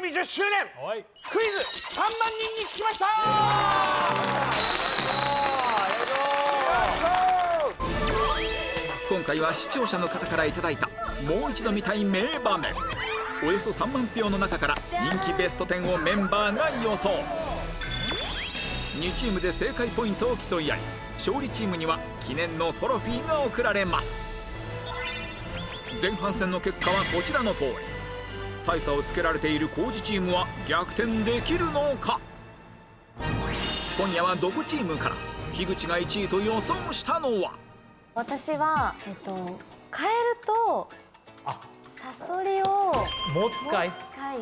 組10周年クイズ3万人に聞きました。今回は視聴者の方からいただいたもう一度見たい名場面、およそ3万票の中から人気ベスト10をメンバーが予想。2チームで正解ポイントを競い合い、勝利チームには記念のトロフィーが贈られます。前半戦の結果はこちらの通り。大差をつけられている工事チームは逆転できるのか。今夜はドブチームから樋口が1位と予想したのは、私はカエルとサソリを持つ貝。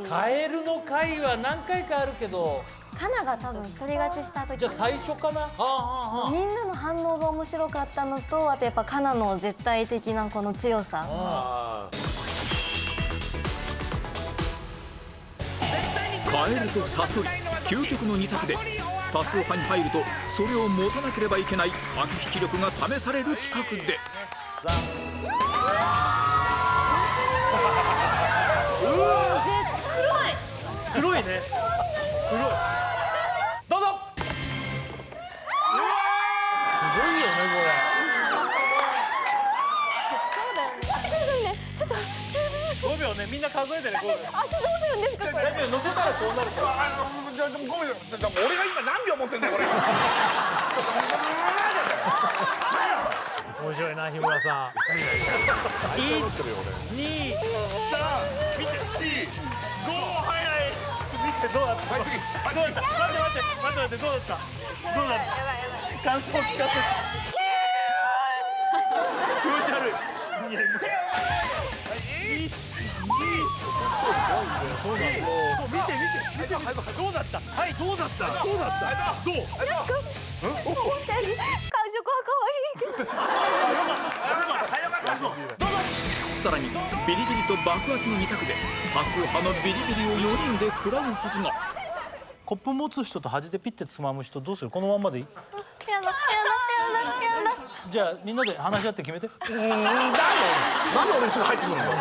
カエルの貝は何回かあるけど、カナが多分一人勝ちした時じゃあ最初かな。みんなの反応が面白かったのと、あとやっぱカナの絶対的なこの強さ。カエルとサソリ、究極の2択で多数派に入るとそれを持たなければいけない駆け引き力が試される企画で、黒いね。黒い。どうぞ。すごいよねこれ。ちょっと5秒ね、みんな数えてね。5秒。あ、どうするんですかこれ。大丈夫、乗せたらこうなるから。ごめん、俺が今何秒持ってんだよこれ。面白いな日村さん。1、2、3、見て、4、5、早い。見てどうだった。どうだった。待って、どうだった。どうだった。感想聞かせて。気持ち悪い。見てどうだった。はい、どうだった。どう感触は可愛いけど。さらにビリビリと爆発の2択で多数派のビリビリを4人で食らうはずが、コップ持つ人と端でピッてつまむ人どうする。このまんまでいい。やだ。じゃあみんなで話し合って決めて。なんで俺すぐ入ってくるの。面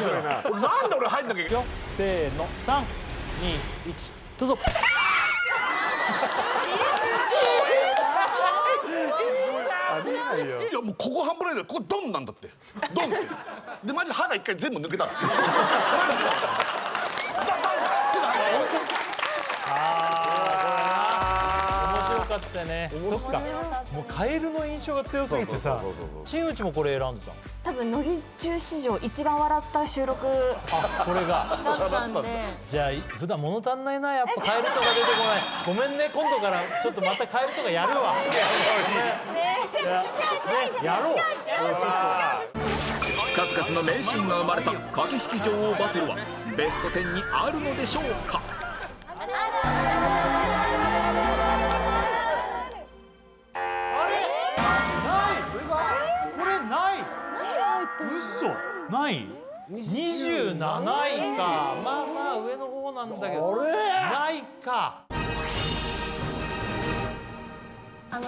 白いな。なんで俺入んなきゃいけない。せーの、3、2、1、どうぞ。いやもうここ半端ないんだよ。ここドンなんだって。ドンってでマジ歯が一回全部抜けたの。面白かったね。そっか、もうカエルの印象が強すぎてさ、新内もこれ選んでたの。多分乃木中史上一番笑った収録これがだったんで。じゃあ普段物足んないな、やっぱカエルとか出てこない。ごめんね、今度からちょっとまたカエルとかやるわ。やろう。数々の名シーンが生まれた駆け引き女王バトルはベスト10にあるのでしょうか。嘘ない。27位か。まあ上の方なんだけどないか。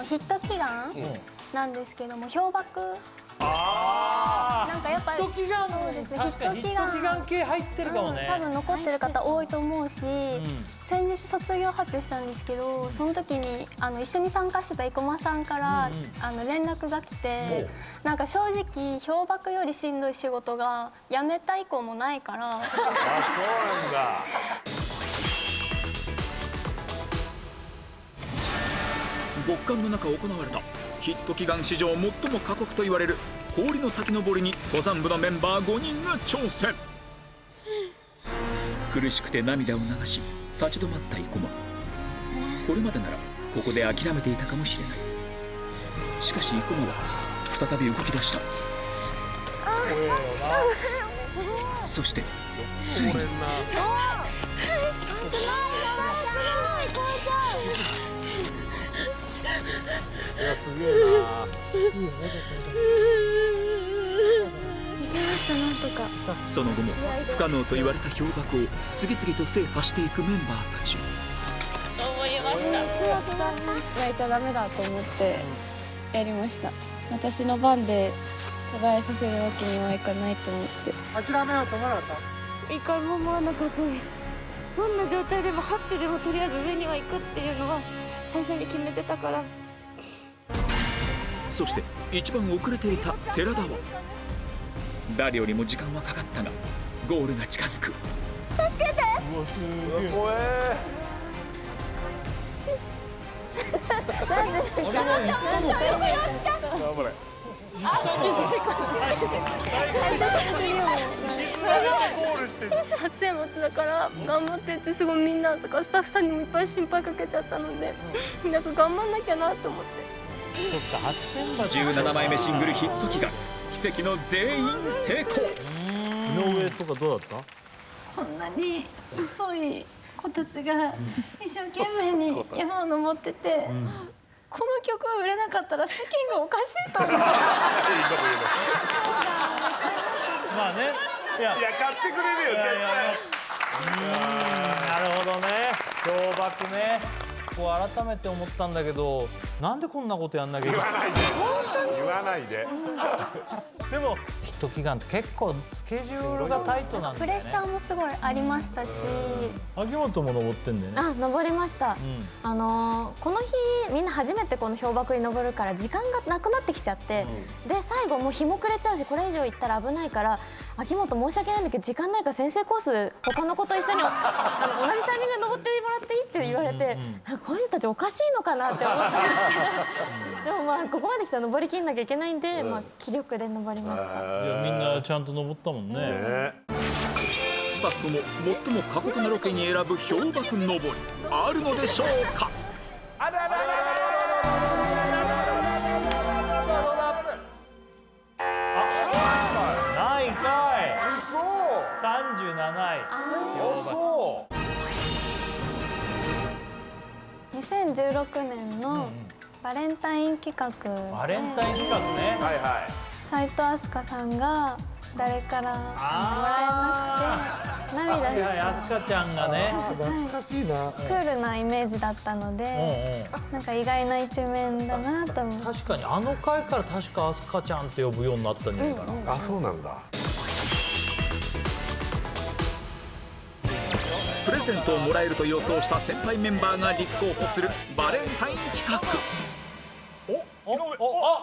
ヒット祈願なんですけども、氷瀑。なんかやっぱヒット祈願、そうですね、確かにヒット祈願系入ってるかもね。多分残ってる方多いと思うし、先日卒業発表したんですけど、その時に一緒に参加してた生駒さんから連絡が来て、なんか正直氷瀑よりしんどい仕事が辞めた以降もないから。あ、そうなんだ。極寒の中行われたヒット祈願史上最も過酷と言われる氷の滝登りに登山部のメンバー5人が挑戦。苦しくて涙を流し立ち止まった生駒。これまでならここで諦めていたかもしれない。しかし生駒は再び動き出した。そしてついにその後も不可能と言われた氷瀑を次々と制覇していくメンバーたち。思いました。泣いちゃダメだと思ってやりました。私の番で途絶えさせるわけにはいかないと思って。諦めようと思わなかった。一回も思わなかったです。どんな状態でも張ってでもとりあえず上には行くっていうのは最初に決めてたから。そして一番遅れていた寺田は誰よりも時間はかかったがゴールが近づく。怖え。頑張れ。初演末だから頑張ってってすごいみんなとかスタッフさんにもいっぱい心配かけちゃったのでなんか頑張んなきゃなと思って。17枚目シングルヒット祈願奇跡の全員成功。井上とかどうだった？こんなに細い子たちが一生懸命に山を登ってて、この曲が売れなかったら世間がおかしいと思う。まあね。いやいや買ってくれるよ絶なるほどね。氷瀑ね。こう改めて思ったんだけど、なんでこんなことやんなきゃいけない。言わないで。でもヒット祈願って結構スケジュールがタイトなんだよね。プレッシャーもすごいありましたし、秋元も登ってんだよね。あ、登りました、この日みんな初めてこの氷瀑に登るから時間がなくなってきちゃって、で最後もう日も暮れちゃうしこれ以上行ったら危ないから秋元申し訳ないんだけど時間ないから先生コース他の子と一緒に同じタイミングで登ってもらっていいって言われて、なんかこの人たちおかしいのかなって思ったんですけどでもまあここまで来たら登りきんなきゃいけないんで、まあ気力で登りました。いやみんなちゃんと登ったもんね。スタッフも最も過酷なロケに選ぶ氷瀑登りあるのでしょうか。あらららららないんかい。嘘。37位。嘘。2016年のバレンタイン企画でバレンタイン企画ね。はいはい。斉藤飛鳥さんが誰からもらえなくて涙してはいはい、飛鳥ちゃんがね。懐かしいな。クールなイメージだったので、なんか意外な一面だなと思って。確かにあの回から確か飛鳥ちゃんって呼ぶようになったんじゃないかな。あ、そうなんだ。プレゼントをもらえると予想した先輩メンバーが立候補するバレンタイン企画。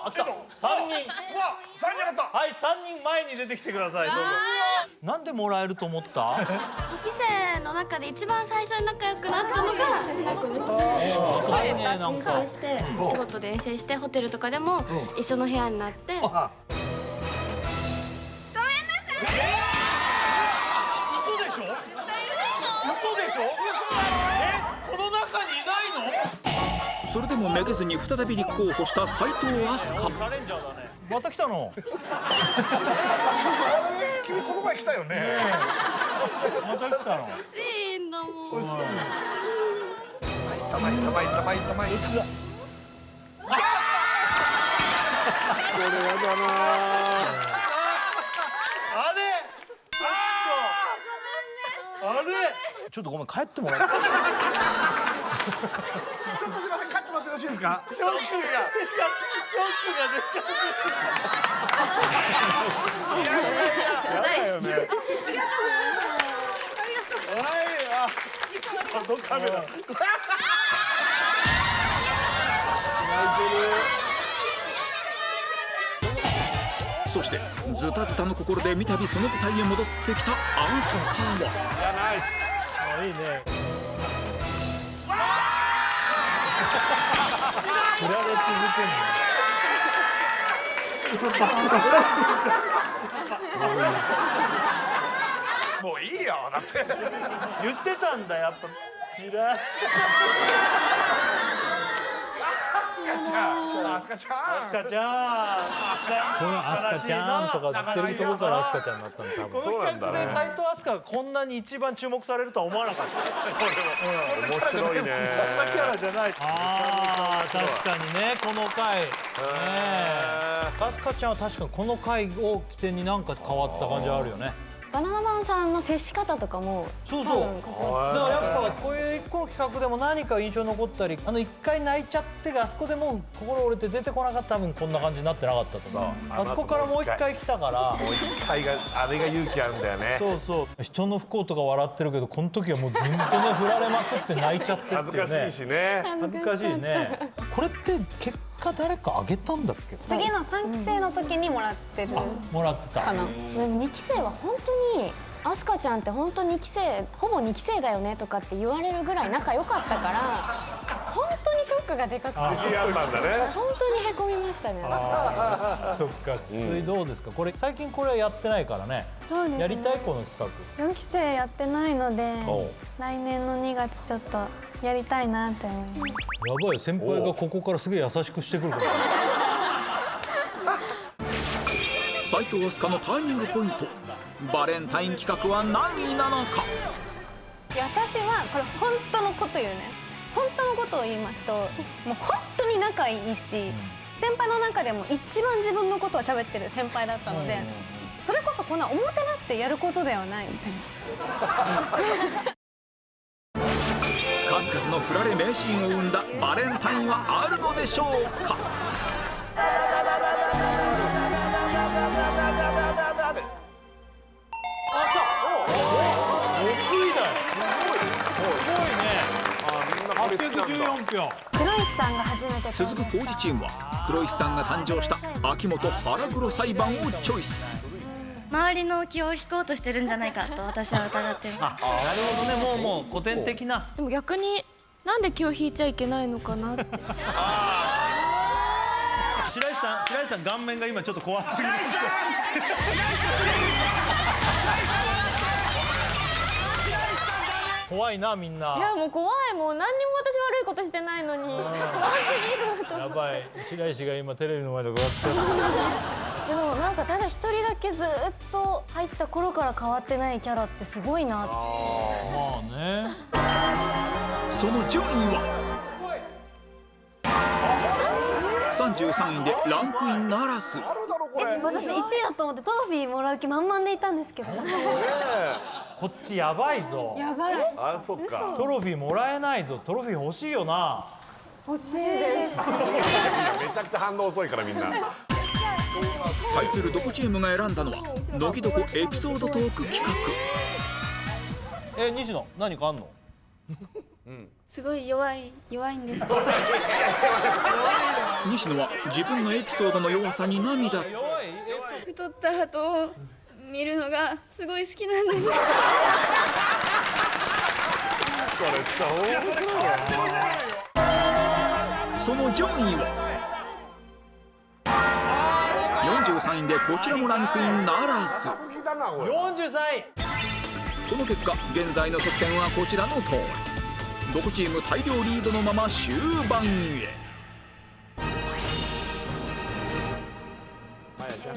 あ、来た。3人。うわ、3人だった。はい、3人前に出てきてください。どうぞ。なんでもらえると思った？ 2期生の中で一番最初に仲良くなったのがいいね、なんか。遠征して仕事で遠征してホテルとかでも一緒の部屋になって。嘘でしょ？嘘でしょ？この中にいないの？それでもめげずに再び立候補した斉藤飛鳥。チャレンジャーだね。また来たの？君この前来たよね。また来たの？欲しいんだもん。たまいたまいたまいたまい。これやだな。あれ？あれ？ちょっとごめん、帰ってもらって。ちょっとすみません、帰ってもらってよろしいですか。ショックが出ちゃう。やだよね。このカメラ。そしてズタズタの心で三度その舞台へ戻ってきたアンスカーは。いや、ナイス。いいね。振られ続けんの。もういいよ、だって。言ってたんだ、やっぱ。知らん。アスカちゃん。アスカちゃん。このアスカちゃんとか言ってるところからアスカちゃんになったの多分。この企画で斉藤飛鳥がこんなに一番注目されるとは思わなかった。面白いね。こんなキャラじゃない。ああ、確かにね、この回。飛鳥ちゃんは確かにこの回を起点になんか変わった感じあるよね。バナナマンさんの接し方とかもそうそう。だからやっぱこういう一個の企画でも何か印象残ったり、一回泣いちゃってあそこでもう心折れて出てこなかったら多分こんな感じになってなかったとか、あそこからもう一回来たから。もう一回があれが勇気あるんだよね。そうそう。人の不幸とか笑ってるけど、この時はもうずっとね振られまくって泣いちゃってっていうね。恥ずかしいしね。恥ずかしいね。これって結果誰かあげたんだっけ？次の3期生の時にもらってるもらってたかな。それ2期生は本当にアスカちゃんって本当2期生ほぼ2期生だよねとかって言われるぐらい仲良かったから本当にショックがでかくて自信あったんだね。本当にへこみましたね。そっか。どうですか？これ最近これはやってないからね。そうですね。やりたいこの企4期生やってないので来年の2月ちょっとやりたいなって思います。画。やばい、先輩がここからすげえ優しくしてくるから。斉藤飛鳥のターニングポイント、バレンタイン企画は何位なのか。いや私はこれ本当のこと言うね。本当のことを言いますと、もう本当に仲いいし、先輩の中でも一番自分のことを喋ってる先輩だったので、それこそこんな表立ってやることではないみたいな。数々の振られ名シーンを生んだバレンタインはあるのでしょうか。814票。黒石さんが初めて続く工事チームは黒石さんが誕生した秋元腹黒裁判をチョイス。周りの気を引こうとしてるんじゃないかと私は疑ってる。なるほどね。もう古典的な。でも逆になんで気を引いちゃいけないのかなって。白石さん顔面が今ちょっと怖すぎる。怖いなみんな。いやもう怖い、もう何にも私悪いことしてないのに怖すぎると。やばい、白石が今テレビの前でこうやってでもなんかただ一人だけずっと入った頃から変わってないキャラってすごいなって。まあね。その順位は33位でランクインならず。私1位だと思ってトロフィーもらう気満々でいたんですけど。こっちやばいぞ。やばい。あ、そっか。トロフィーもらえないぞ。トロフィー欲しいよな。欲しいです。めちゃくちゃ反応遅いからみんな。対するどこチームが選んだのは乃木どこエピソードトーク企画。西野何かあんの？すごい弱いんですけど。西野は自分のエピソードの弱さに涙。太った後を見るのがすごい好きなんです。その順位は43位でこちらもランクインならず。43位。この結果現在の得点はこちらの通り。どこチーム大量リードのまま終盤へ。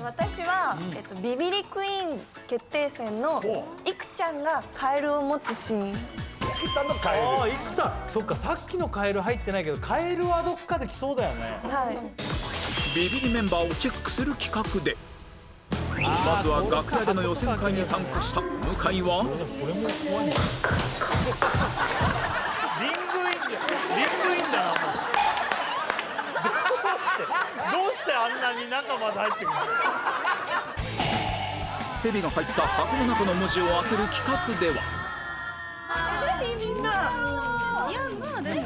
私は、ビビリクイーン決定戦のいくちゃんがカエルを持つシーン。ああ、生田。そっか、さっきのカエル入ってないけどカエルはどっかで来そうだよね。はい。ビビリメンバーをチェックする企画でまずは楽屋での予選会に参加した向井はこれも怖い。リングインだな。もうどうしてあんなに中まで入ってくるの？ヘビが入った箱の中の文字を当てる企画ではみんな。いや、まあでも。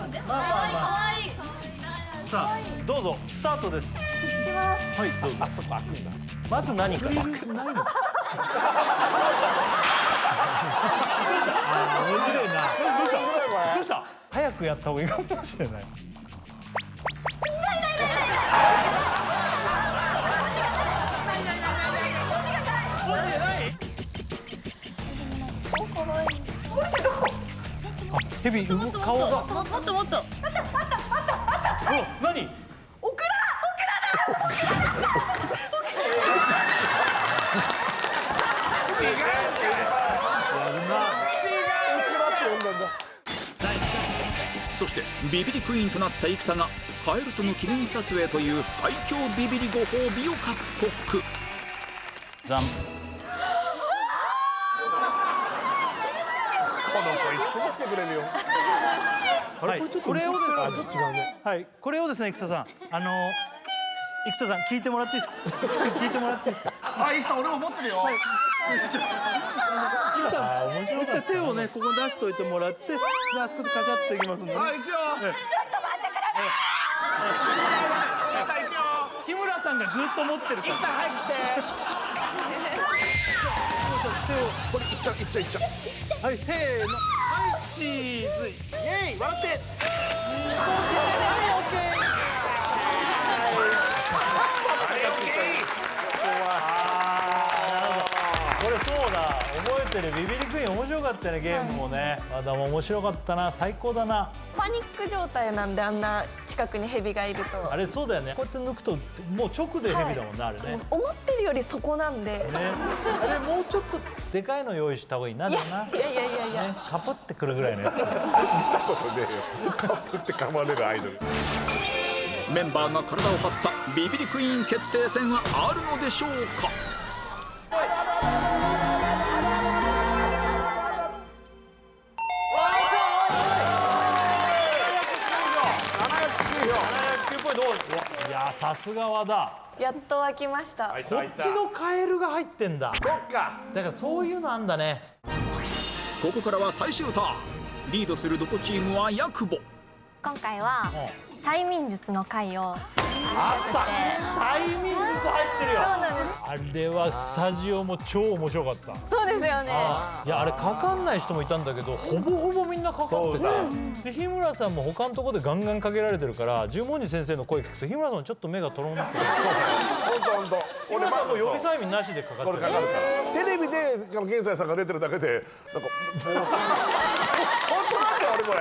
さあ、どうぞスタートです。いきます。はい、どうぞ。まず何か。面白いな。どうした？早くやった方がいいかもしれない。ヘビ顔が。もっともっと。何？オクラそしてビビリクイーンとなった生田がカエルとの記念撮影という最強ビビリご褒美を獲得。じゃん。すぐ来てくれるよ。はい、これをですね、あ、ちょっと違うね。はい、これをですね、生田さん、生田さん聞いてもらっていいですか。聞いてもらっていいですか。あ、いい人、俺も持ってるよ。面白い。手をね、ここに出しといてもらって、であそこでカシャッといきますんで、ね。はい、行くよ。ちょっと待ってください。行くよ。日村さんがずっと持ってるから。一旦入って。これいっちゃう、いっちゃう、いっちゃう。はい、せーの、はい、チーズ、イエーイ、笑って。はい、オッケー。これそうだ、覚えてる。ビビリクイーン面白かったね、ゲームもね。まだ面白かったな、最高だな。パニック状態なんで、あんな近くにヘビがいると。あれそうだよね。こうやって抜くともう直でヘビだもんね、あれね。思ってるよりそこなんで。ね、あれもうちょっとでかいの用意した方がいいな。でもな。いやいやいやいや。ね、カプってくるぐらいのやつ。見たことねえよ。カプって噛まれるアイドル。メンバーが体を張ったビビリクイーン決定戦はあるのでしょうか。いや、さすが和田。やっと湧きました。こっちのカエルが入ってんだ。そっか。だからそういうのあんだね。ここからは最終ターン。リードするドコチームはヤクボ。今回は催眠術の回をあった催眠術入ってるよ。そうなんです。あれはスタジオも超面白かった。そうですよね。いや、あれかかんない人もいたんだけど、ほぼほぼみんなかかってた。で、日村さんも他のところでガンガンかけられてるから、十文字先生の声聞くと日村さんもちょっと目がとろんって。本当。日村さんも予備催眠なしでかかってる。これかかるから。テレビで源斎さんが出てるだけでなんか本当なんだよ、俺これ。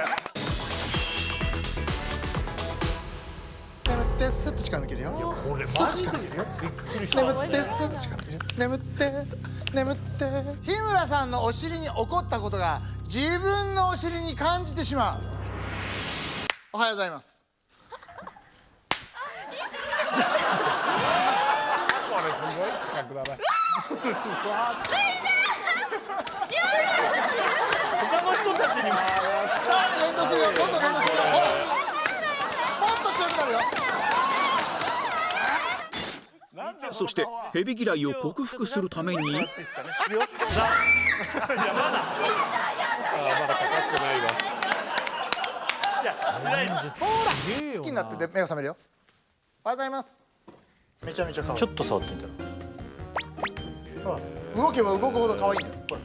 眠ってスッと力抜けるよ。これスッマジでと力抜けるよ。びっくりした。眠ってスッと力抜けるよ。眠って眠って日村さんのお尻に起こったことが自分のお尻に感じてしまう。おはようございます。これすごい企画だな。他の人たちにも。さあ連動するよ。どんどん連動するよ。ほらもっと強くなるよ。そしてヘビ嫌いを克服するためにまだかかってないわ。好きになって目が覚めるよ。おはようございます。めちゃめちゃ可愛い。ちょっと触ってみたら。ほら動けば動くほど可愛いんだよ。ほら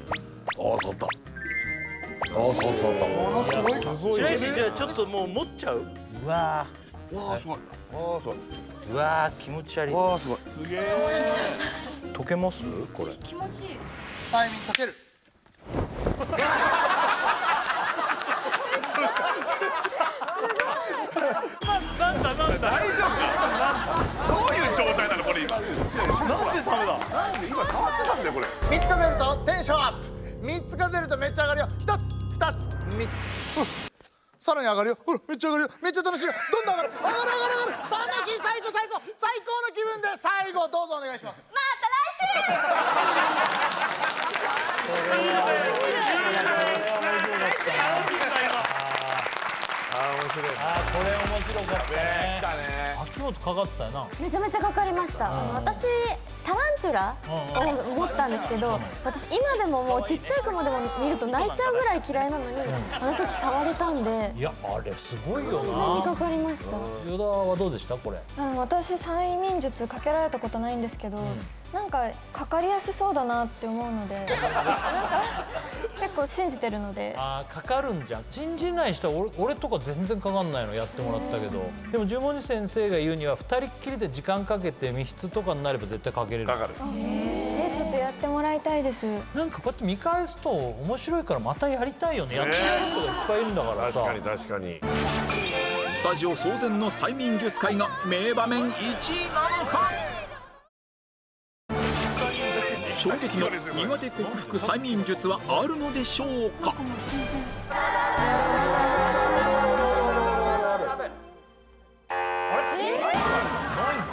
ああ、そうだ。ああ、そうそうだ。ものすごい可愛い。白石、じゃあちょっともう持っちゃう。うわわあ、すごい。ああ、すごい。ー、うわー、気持ち悪い。わあ、すごい。すげえ。溶けますこれ。気持ちいい。催眠かける。なんだ。大丈夫か。どういう状態なのこれ今。なんでダメだ。なんで今触ってたんだよこれ。3つ数えるとテンションアップ。3つ数えるとめっちゃ上がるよ。1つ2つ3つ。さらに上がるよ。ほらめっちゃ上がるよ。めっちゃ楽しいよ。どんどん上がる。上がる。楽しい。最高の気分で最後どうぞお願いします。これ面白かったね。秋元かかってたよな。めちゃめちゃかかりました。私タランチュラを持ったんですけど、私今でももうちっちゃい子でも見ると泣いちゃうぐらい嫌いなのに、あの時触れたんで。いや、あれすごいよ完全にかな。かりました。与田はどうでしたこれ。私催眠術かけられたことないんですけど、なんかかかりやすそうだなって思うので、なんか結構信じてるので。あー、かかるんじゃん。信じない人は俺とか全然かかんないのやってもらったけど、でも十文字先生が言うには2人っきりで時間かけて密室とかになれば絶対かけれる。かかる。ちょっとやってもらいたいです。なんかこうやって見返すと面白いからまたやりたいよね。やってない人がいっぱいいるんだからさ。確かに確かに。スタジオ騒然の催眠術界が名場面1位なのか。衝撃の苦手克服催眠術はあるのでしょうか。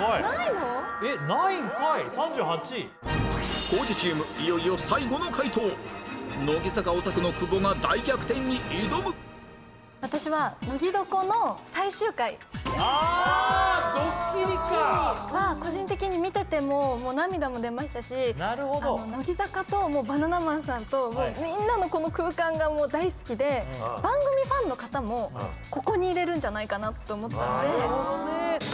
ないの？え、ないんかい。38位。工事チームいよいよ最後の回答。乃木坂オタクの久保が大逆転に挑む。私は乃木床の最終回あードッキリかは個人的に見ててもう涙も出ましたし、なるほど乃木坂ともうバナナマンさんともうみんなのこの空間がもう大好きで、番組ファンの方もここに入れるんじゃないかなと思ったので。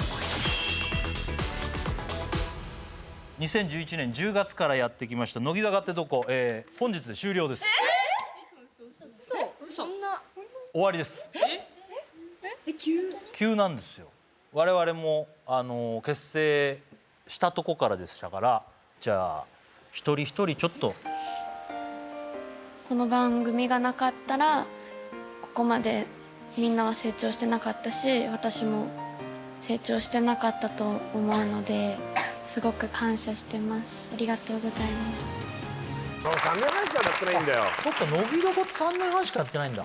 2011年10月からやってきました乃木坂ってどこ、本日で終了です。そんな終わりです。急なんですよ。我々も結成したとこからでしたから、じゃあ一人一人ちょっと。この番組がなかったらここまでみんなは成長してなかったし、私も成長してなかったと思うので、すごく感謝してます。ありがとうございます。そう3年半しかやってないんだよ。そっか、乃木坂って3年半しかやってないんだ。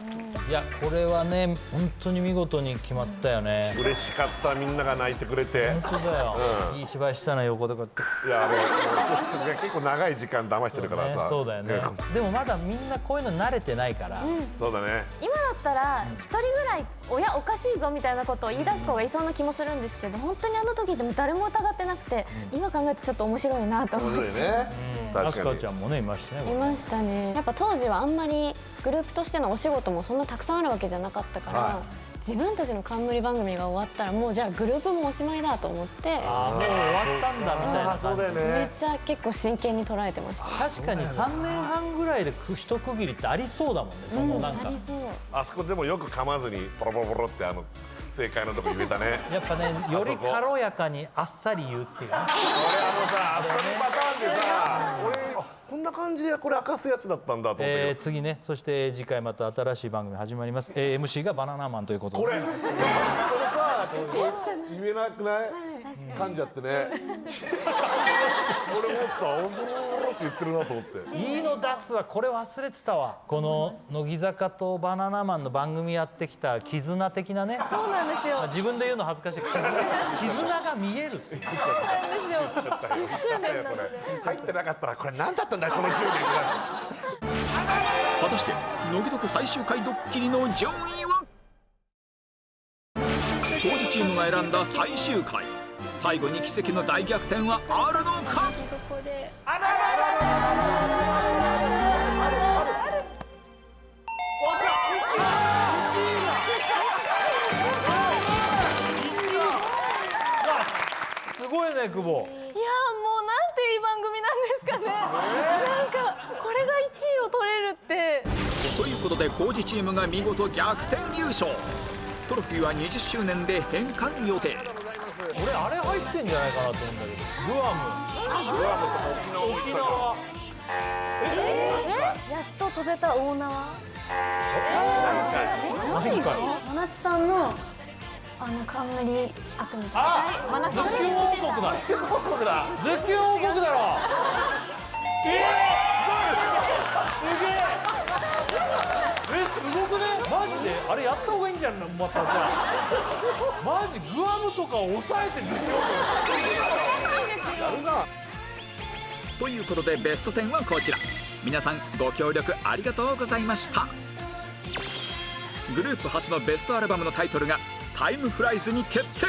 いやこれはね本当に見事に決まったよね。嬉しかった、みんなが泣いてくれて。本当だよ、いい芝居したな横とかって。いや結構長い時間騙してるからさ。そうだよね。でもまだみんなこういうの慣れてないから。そうだね。今だったら1人ぐらい親おかしいぞみたいなことを言い出す子がいそうな気もするんですけど、本当にあの時でも誰も疑ってなくて、今考えてちょっと面白いなと思って。あすかちゃんもねいましたね。いましたね。やっぱ当時はあんまりグループとしてのお仕事もそんなたくさんあるわけじゃなかったから、自分たちの冠番組が終わったらもうじゃあグループもおしまいだと思って、もう終わったんだみたいな感じ。めっちゃ結構真剣に捉えてました。確かに3年半ぐらいで一区切りってありそうだもんね。そのなんかあそこでもよく噛まずにポロポロポロって正解のとこ言えたね。やっぱねより軽やかにあっさり言うっていうね。俺さあっさりパターンでさ、こんな感じでこれ明かすやつだったんだと思って。次ね、そして次回また新しい番組始まります。MC がバナナマンということで。これさ言えなくない？噛んじゃってね。俺思った、って言ってるなと思って。いいの出すわ、これ忘れてたわ。この乃木坂とバナナマンの番組やってきた絆的なね。そうなんですよ。自分で言うの恥ずかしい。絆が見える。そうなんですよ。10周年なので。入ってなかったらこれ何だったんだこの10年。果たして乃木坂最終回ドッキリの順位は？当時チームが選んだ最終回、最後に奇跡の大逆転はあるのか？すごいね久保。いやもうなんていい番組なんですかね。なんかこれが1位を取れるって。ということで工事チームが見事逆転優勝。トロフィーは20周年で返還予定。俺あれ入ってんじゃないかなと思うんだけど、グアムと沖縄。やっと飛べた大縄。何か真夏さんの冠企画みたいな。絶叫王国だ。絶叫王国だ。絶叫王国だろ。すげえ。すごくね。マジであれやった方がいいんじゃん。またじゃあマジグアムとかを抑えて絶叫王国やるな。ということでベスト10はこちら。皆さんご協力ありがとうございました。グループ初のベストアルバムのタイトルがタイムフライズに決定。